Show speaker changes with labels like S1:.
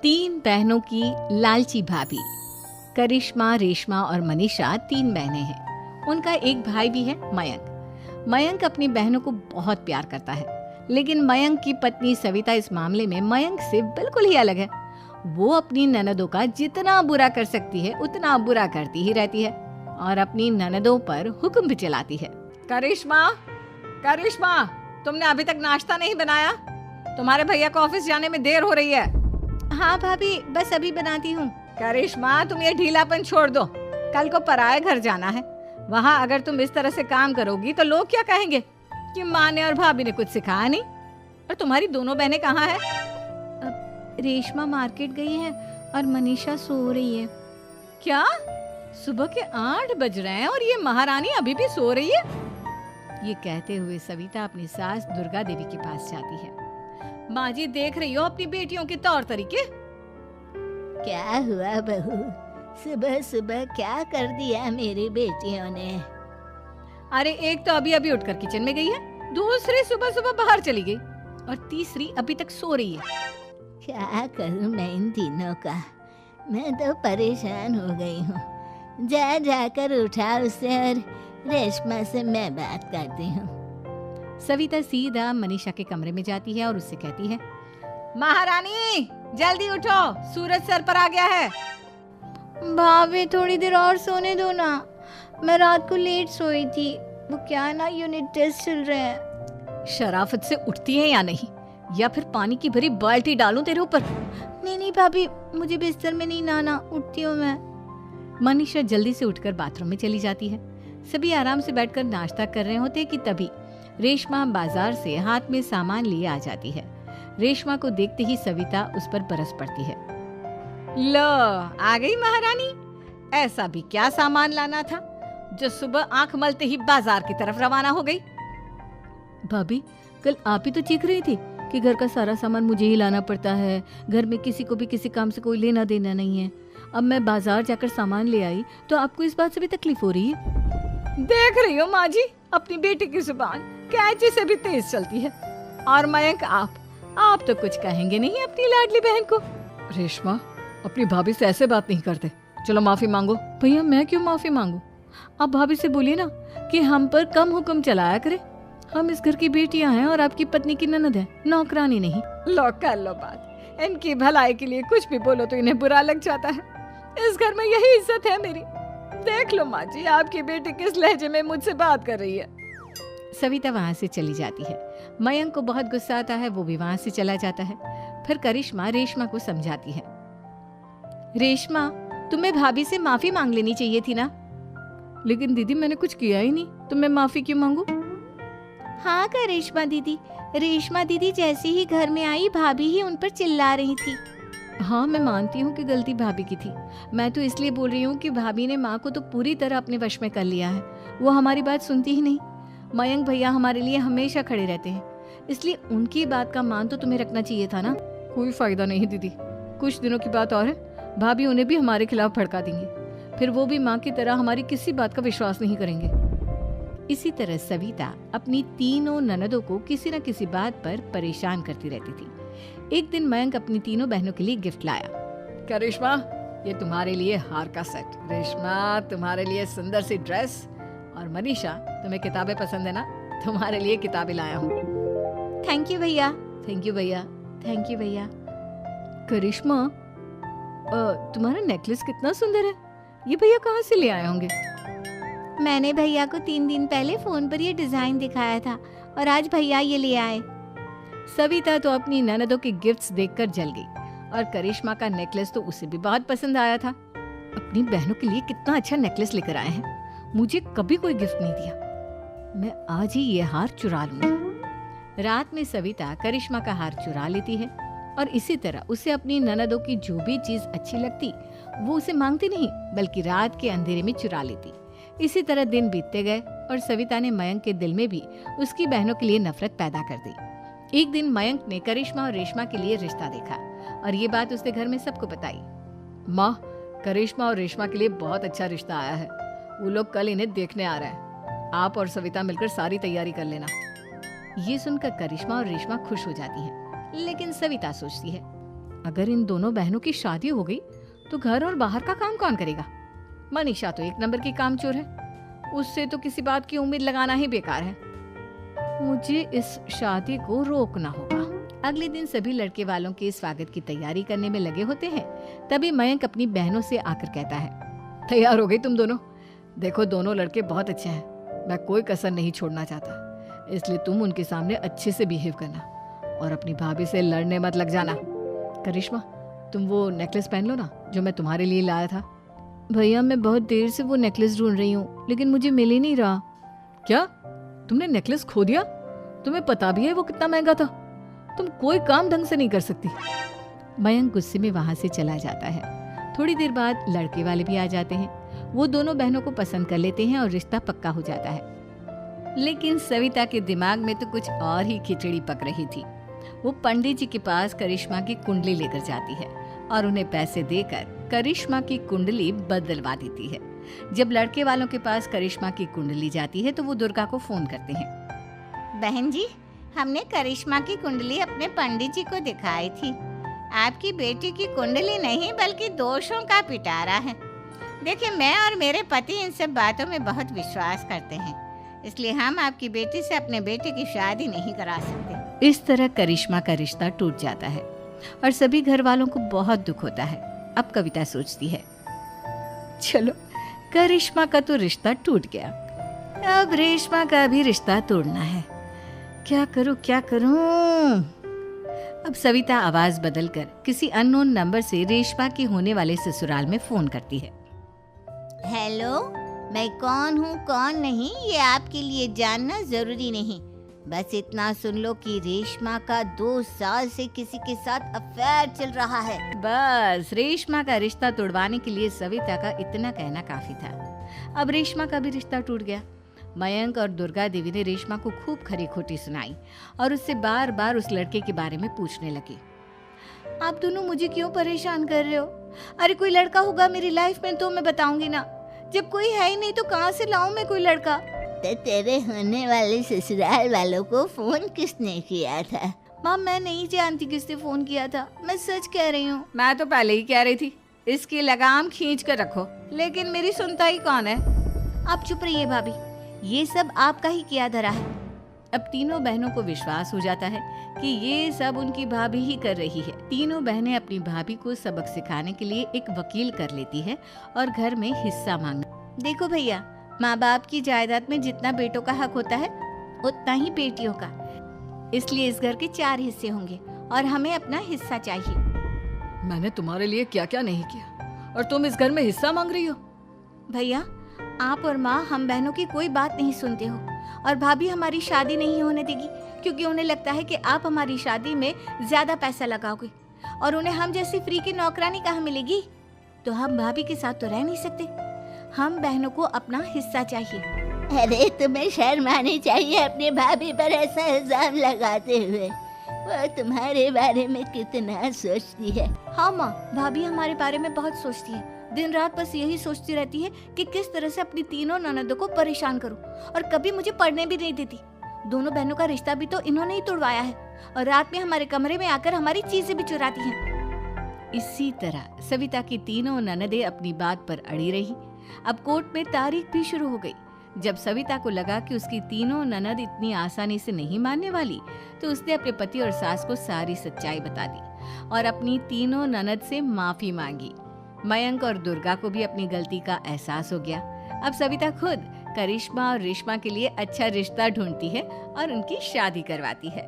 S1: तीन बहनों की लालची भाभी। करिश्मा, रेशमा और मनीषा तीन बहनें हैं। उनका एक भाई भी है, मयंक। मयंक अपनी बहनों को बहुत प्यार करता है, लेकिन मयंक की पत्नी सविता इस मामले में मयंक से बिल्कुल ही अलग है। वो अपनी ननदों का जितना बुरा कर सकती है उतना बुरा करती ही रहती है और अपनी ननदों पर हुक्म भी चलाती है। करिश्मा, करिश्मा, तुमने अभी तक नाश्ता नहीं बनाया? तुम्हारे भैया को ऑफिस जाने में देर हो रही है। हाँ भाभी, बस अभी बनाती हूँ। करिश्मा, तुम ये ढीलापन छोड़ दो। कल को पराये घर जाना है। वहाँ अगर तुम इस तरह से काम करोगी तो लोग क्या कहेंगे कि माँ ने और भाभी ने कुछ सिखाया नहीं। और तुम्हारी दोनों बहनें कहाँ हैं? रेशमा मार्केट गई है और मनीषा सो रही है। क्या? सुबह के 8 बज रहे हैं और ये महारानी अभी भी सो रही है? ये कहते हुए सविता अपनी सास दुर्गा देवी के पास जाती है। माँ जी, देख रही हो अपनी बेटियों के तौर तरीके?
S2: क्या हुआ बहू, सुबह सुबह क्या कर दिया मेरी बेटियों ने?
S1: अरे एक तो अभी अभी उठकर किचन में गई है, दूसरी सुबह सुबह बाहर चली गई और तीसरी अभी तक सो रही है।
S2: क्या करूं मैं इन तीनों का? मैं तो परेशान हो गई हूँ। जा जाकर उठा उसे और रेशमा से मैं बात करती हूँ।
S1: सविता सीधा मनीषा के कमरे में जाती है और उससे कहती है, महारानी जल्दी उठो, सूरज सर पर आ गया है।
S3: भाभी थोड़ी देर और सोने दो ना, मैं रात को लेट सोई थी। वो क्या है ना, यूनिट टेस्ट चल रहे हैं।
S1: शराफत से उठती है या नहीं, या फिर पानी की भरी बाल्टी डालूं तेरे ऊपर?
S3: नहीं भाभी, मुझे बिस्तर में नहीं नहाना, उठती हूँ मैं।
S1: मनीषा जल्दी से उठकर बाथरूम में चली जाती है। सभी आराम से बैठकर नाश्ता कर रहे होते कि तभी रेशमा बाजार से हाथ में सामान लिए आ जाती है। रेशमा को देखते ही सविता उस पर बरस पड़ती है। लो, आ गई महारानी। ऐसा भी क्या सामान लाना था जो सुबह आंख मलते ही बाजार की तरफ रवाना हो गई? भाभी, कल आप ही तो चीख रही थी कि घर का सारा सामान मुझे ही लाना पड़ता है, घर में किसी को भी किसी काम से कोई लेना देना नहीं है। अब मैं बाजार जाकर सामान ले आई तो आपको इस बात से भी तकलीफ हो रही है? देख रही हो माँ जी, अपनी बेटी की जुबान कैंची से भी तेज चलती है। और मयंक, आप तो कुछ कहेंगे नहीं अपनी लाडली बहन को? रेशमा, अपनी भाभी से ऐसे बात नहीं करते। चलो माफी मांगो। भैया, मैं क्यों माफी मांगू? आप भाभी से बोलिए ना कि हम पर कम हुक्म चलाया करे। हम इस घर की बेटियां हैं और आपकी पत्नी की ननद है, नौकरानी नहीं। लो कर लो बात। इनकी भलाई के लिए कुछ भी बोलो तो इन्हें बुरा लग जाता है। इस घर में यही इज्जत है मेरी। देख लो माँ जी, आपकी बेटी किस लहजे में मुझसे बात कर रही है। सविता वहाँ से चली जाती है। मयंक को बहुत गुस्सा आता है, वो भी वहाँ से चला जाता है। फिर करिश्मा रेशमा को समझाती है, रेशमा, तुम्हें भाभी से माफी मांग लेनी चाहिए थी ना। लेकिन दीदी, मैंने कुछ किया ही नहीं, तो मैं माफी क्यों मांगू?
S3: हाँ करिश्मा दीदी, रेशमा दीदी जैसे ही घर में आई भाभी ही उन पर चिल्ला रही थी।
S1: हाँ, मैं मानती हूँ कि गलती भाभी की थी। मैं तो इसलिए बोल रही हूँ कि भाभी ने माँ को तो पूरी तरह अपने वश में कर लिया है। वो हमारी बात सुनती ही नहीं। मयंक भैया हमारे लिए हमेशा खड़े रहते हैं, इसलिए उनकी बात का मान तो तुम्हें रखना चाहिए था ना। कोई फायदा नहीं दीदी, कुछ दिनों की बात और है, भाभी उन्हें भी हमारे खिलाफ भड़का देंगे। फिर वो भी माँ की तरह हमारी किसी बात का विश्वास नहीं करेंगे। इसी तरह सविता अपनी तीनों ननदों को किसी न किसी बात पर परेशान करती रहती थी। एक दिन मयंक अपनी तीनों बहनों के लिए गिफ्ट लाया। क्या रेशमा, ये तुम्हारे लिए हार का सेट। रेशमा, तुम्हारे लिए सुंदर सी ड्रेस। और मनीषा, तुम्हें किताबें पसंद है ना, तुम्हारे लिए किताबें लाया हूँ।
S3: थैंक यू भैया।
S1: थैंक यू भैया। थैंक यू भैया। करिश्मा, तुम्हारा नेकलेस कितना सुंदर है, ये भैया कहाँ से ले आए होंगे?
S3: मैंने भैया को 3 दिन पहले फोन पर ये डिजाइन दिखाया था और आज भैया ये ले आए।
S1: सविता तो अपनी ननदों के गिफ्ट्स देखकर जल गई और करिश्मा का नेकलेस तो उसे भी बहुत पसंद आया था। अपनी बहनों के लिए कितना अच्छा नेकलेस लेकर आए हैं, मुझे कभी कोई गिफ्ट नहीं दिया। मैं आज ही ये हार चुरा लूंगी। रात में सविता करिश्मा का हार चुरा लेती है और इसी तरह उसे अपनी ननदों की जो भी चीज अच्छी लगती वो उसे मांगती नहीं, बल्कि रात के अंधेरे में चुरा लेती। इसी तरह दिन बीतते गए और सविता ने मयंक के दिल में भी उसकी बहनों के लिए नफरत पैदा कर दी। एक दिन मयंक ने करिश्मा और रेशमा के लिए रिश्ता देखा और ये बात उसने घर में सबको बताई। माँ, करिश्मा और रेशमा के लिए बहुत अच्छा रिश्ता आया है, वो लोग कल इन्हें देखने आ रहे हैं। आप और सविता मिलकर सारी तैयारी कर लेना। ये सुनकर करिश्मा और रेशमा खुश हो जाती हैं, लेकिन सविता सोचती है, अगर इन दोनों बहनों की शादी हो गई तो घर और बाहर का काम कौन करेगा? मनीषा तो एक नंबर की कामचोर है, उससे तो किसी बात की उम्मीद लगाना ही बेकार है। मुझे इस शादी को रोकना होगा। अगले दिन सभी लड़के वालों के स्वागत की तैयारी करने में लगे होते हैं। तभी मयंक अपनी बहनों से आकर कहता है, तैयार हो गई तुम दोनों? देखो दोनों लड़के बहुत अच्छे हैं, मैं कोई कसर नहीं छोड़ना चाहता, इसलिए तुम उनके सामने अच्छे से बिहेव करना और अपनी भाभी से लड़ने मत लग जाना। करिश्मा, तुम वो नेकलेस पहन लो ना जो मैं तुम्हारे लिए लाया था।
S3: भैया मैं बहुत देर से वो नेकलेस ढूंढ रही हूँ, लेकिन मुझे मिल ही नहीं रहा।
S1: क्या तुमने नेकलेस खो दिया? तुम्हें पता भी है वो कितना महंगा था? तुम कोई काम ढंग से नहीं कर सकती। मयंक गुस्से में वहां से चला जाता है। थोड़ी देर बाद लड़के वाले भी आ जाते हैं। वो दोनों बहनों को पसंद कर लेते हैं और रिश्ता पक्का हो जाता है। लेकिन सविता के दिमाग में तो कुछ और ही खिचड़ी पक रही थी। वो पंडित जी के पास करिश्मा की कुंडली लेकर जाती है और उन्हें पैसे देकर करिश्मा की कुंडली बदलवा देती है। जब लड़के वालों के पास करिश्मा की कुंडली जाती है तो वो दुर्गा को फोन करते हैं।
S2: बहन जी, हमने करिश्मा की कुंडली अपने पंडित जी को दिखाई थी। आपकी बेटी की कुंडली नहीं बल्कि दोषों का पिटारा है। देखिए, मैं और मेरे पति इन सब बातों में बहुत विश्वास करते हैं, इसलिए हम आपकी बेटी से अपने बेटे की शादी नहीं करा सकते।
S1: इस तरह करिश्मा का रिश्ता टूट जाता है और सभी घर वालों को बहुत दुख होता है। अब कविता सोचती है, चलो करिश्मा का तो रिश्ता टूट गया, अब रेशमा का भी रिश्ता तोड़ना है। क्या करूं? अब सविता आवाज बदलकर किसी अननोन नंबर से रेशमा के होने वाले ससुराल में फोन करती है।
S2: हेलो, मैं कौन हूँ कौन नहीं ये आपके लिए जानना जरूरी नहीं, बस इतना सुन लो कि रेशमा का 2 साल से किसी के साथ अफेयर चल रहा है।
S1: बस रेशमा का रिश्ता तोड़वाने के लिए सविता का इतना कहना काफी था। अब रेशमा का भी रिश्ता टूट गया। मयंक और दुर्गा देवी ने रेशमा को खूब खरी खोटी सुनाई और उससे बार बार उस लड़के के बारे में पूछने लगी।
S3: आप दोनों मुझे क्यों परेशान कर रहे हो? अरे कोई लड़का होगा मेरी लाइफ में तो मैं बताऊंगी ना, जब कोई है ही नहीं तो कहाँ से लाऊं मैं कोई लड़का?
S2: तो तेरे होने वाले ससुराल वालों को फोन किसने किया था?
S3: माँ, मैं नहीं जानती किसने फोन किया था, मैं सच कह रही हूँ।
S1: मैं तो पहले ही कह रही थी इसकी लगाम खींच कर रखो, लेकिन मेरी सुनता ही कौन है।
S3: आप चुप रहिए भाभी, ये सब आपका ही किया धरा है।
S1: अब तीनों बहनों को विश्वास हो जाता है कि ये सब उनकी भाभी ही कर रही है। तीनों बहनें अपनी भाभी को सबक सिखाने के लिए एक वकील कर लेती है और घर में हिस्सा मांगना।
S3: देखो भैया, माँ बाप की जायदाद में जितना बेटों का हक होता है उतना ही बेटियों का, इसलिए इस घर के 4 हिस्से होंगे और हमें अपना हिस्सा चाहिए।
S1: मैंने तुम्हारे लिए क्या क्या नहीं किया और तुम इस घर में हिस्सा मांग रही हो?
S3: भैया, आप और माँ हम बहनों की कोई बात नहीं सुनते हो और भाभी हमारी शादी नहीं होने देगी क्योंकि उन्हें लगता है कि आप हमारी शादी में ज्यादा पैसा लगाओगे और उन्हें हम जैसी फ्री की नौकरानी कहाँ मिलेगी। तो हम भाभी के साथ तो रह नहीं सकते, हम बहनों को अपना हिस्सा चाहिए।
S2: अरे तुम्हें शर्म आनी चाहिए अपनी भाभी पर ऐसा इल्जाम लगाते हुए। वो तुम्हारे बारे में कितना सोचती है।
S3: हाँ माँ, भाभी हमारे बारे में बहुत सोचती है, दिन रात बस यही सोचती रहती है कि किस तरह से अपनी तीनों ननदों को परेशान करूं और कभी मुझे पढ़ने भी नहीं देती। दोनों बहनों का रिश्ता भी तो इन्होंने ही तोड़वाया है और रात में हमारे कमरे में आकर हमारी चीजें भी चुराती हैं।
S1: इसी तरह सविता की तीनों ननदें अपनी बात पर अड़ी रही। अब कोर्ट में तारीख भी शुरू हो गई। जब सविता को लगा कि उसकी तीनों ननद इतनी आसानी से नहीं मानने वाली, तो उसने अपने पति और सास को सारी सच्चाई बता दी और अपनी तीनों ननद से माफी मांगी। मयंक और दुर्गा को भी अपनी गलती का एहसास हो गया। अब सविता खुद करिश्मा और रेशमा के लिए अच्छा रिश्ता ढूंढती है और उनकी शादी करवाती है।